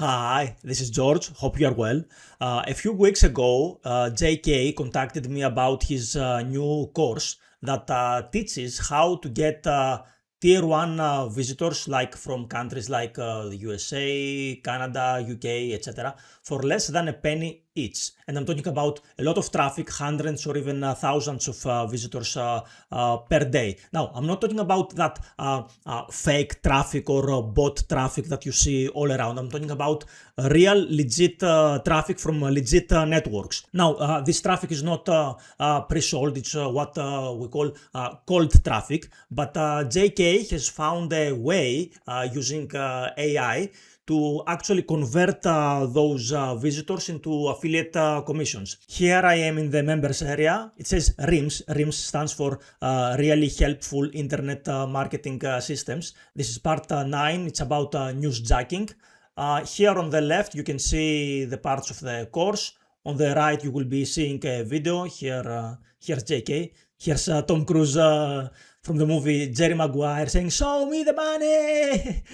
Hi, this is George. Hope you are well. A few weeks ago, JayKay contacted me about his new course that teaches how to get tier 1 visitors like from countries like the USA, Canada, UK, etc. for less than a penny each. And I'm talking about a lot of traffic, hundreds or even thousands of visitors per day. Now, I'm not talking about that fake traffic or bot traffic that you see all around. I'm talking about real, legit traffic from legit networks. Now, this traffic is not pre-sold. It's what we call cold traffic. But JayKay has found a way using AI to actually convert those visitors into affiliate commissions. Here I am in the members area. It says RHIMS. RHIMS stands for Really Helpful Internet Marketing Systems. This is part 9. It's about newsjacking. Here on the left, you can see the parts of the course. On the right, you will be seeing a video. Here's JayKay. Here's Tom Cruise from the movie Jerry Maguire saying, "Show me the money!"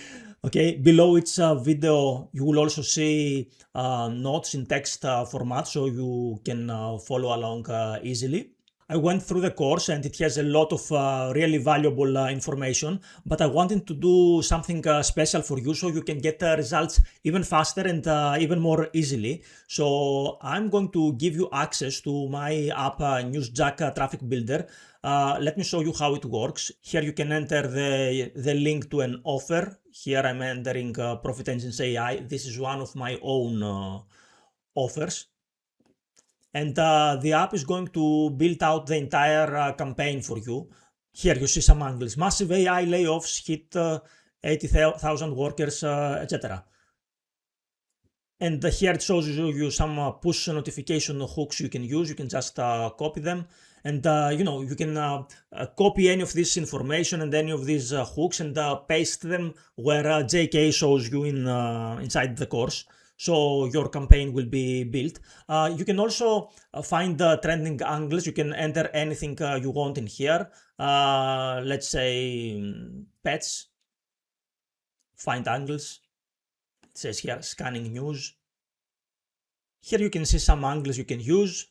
Okay, below its video, you will also see notes in text format, so you can follow along easily. I went through the course and it has a lot of really valuable information, but I wanted to do something special for you so you can get results even faster and even more easily. So I'm going to give you access to my app Newsjack Traffic Builder. Let me show you how it works. Here you can enter the link to an offer. Here I'm entering Profit Engines AI. This is one of my own offers. And the app is going to build out the entire campaign for you. Here you see some angles. Massive AI layoffs hit 80,000 workers, etc. And here it shows you some push notification hooks you can use. You can just copy them. And you can copy any of this information and any of these hooks and paste them where JayKay shows you inside the course. So your campaign will be built. You can also find the trending angles. You can enter anything you want in here. Let's say pets, find angles. It says here scanning news. Here you can see some angles you can use.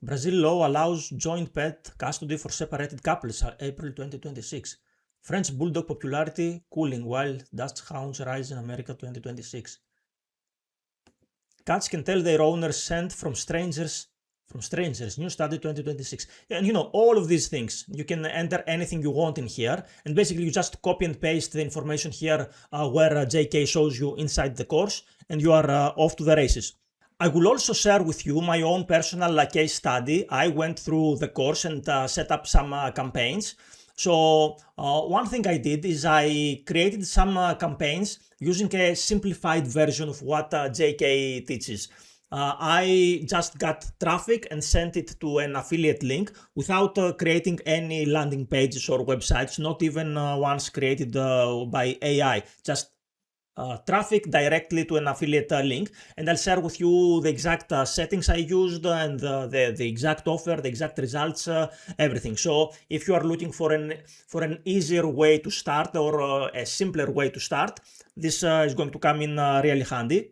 Brazil law allows joint pet custody for separated couples, April 2026. French bulldog popularity cooling while dachshunds rise in America 2026. Cats can tell their owners scent from strangers. New study 2026. And all of these things. You can enter anything you want in here. And basically you just copy and paste the information here where JayKay shows you inside the course. And you are off to the races. I will also share with you my own personal case study. I went through the course and set up some campaigns. So one thing I did is I created some campaigns using a simplified version of what JayKay teaches. I just got traffic and sent it to an affiliate link without creating any landing pages or websites, not even ones created by AI, just traffic directly to an affiliate link. And I'll share with you the exact settings I used and the exact offer, the exact results, everything. So if you are looking for an easier way to start or a simpler way to start, this is going to come in really handy.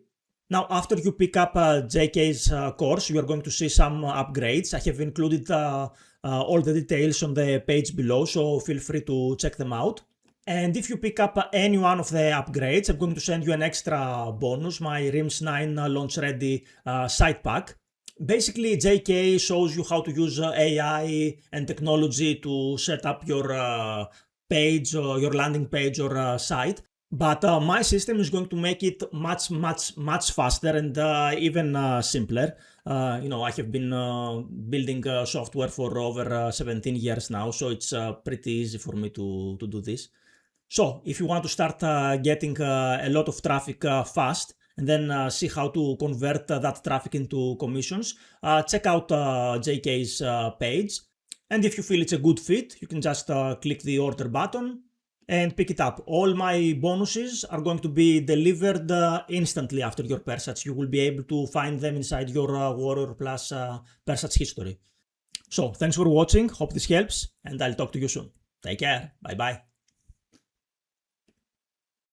Now, after you pick up JayKay's course, you are going to see some upgrades. I have included all the details on the page below, so feel free to check them out. And if you pick up any one of the upgrades, I'm going to send you an extra bonus, my RHIMS 9 launch ready site pack. Basically, JayKay shows you how to use AI and technology to set up your page or your landing page or site. But my system is going to make it much faster and even simpler. I have been building software for over 17 years now, so it's pretty easy for me to do this. So if you want to start getting a lot of traffic fast and then see how to convert that traffic into commissions, check out JayKay's page. And if you feel it's a good fit, you can just click the order button and pick it up. All my bonuses are going to be delivered instantly after your purchase. You will be able to find them inside your Warrior Plus purchase history. So thanks for watching. Hope this helps and I'll talk to you soon. Take care. Bye bye.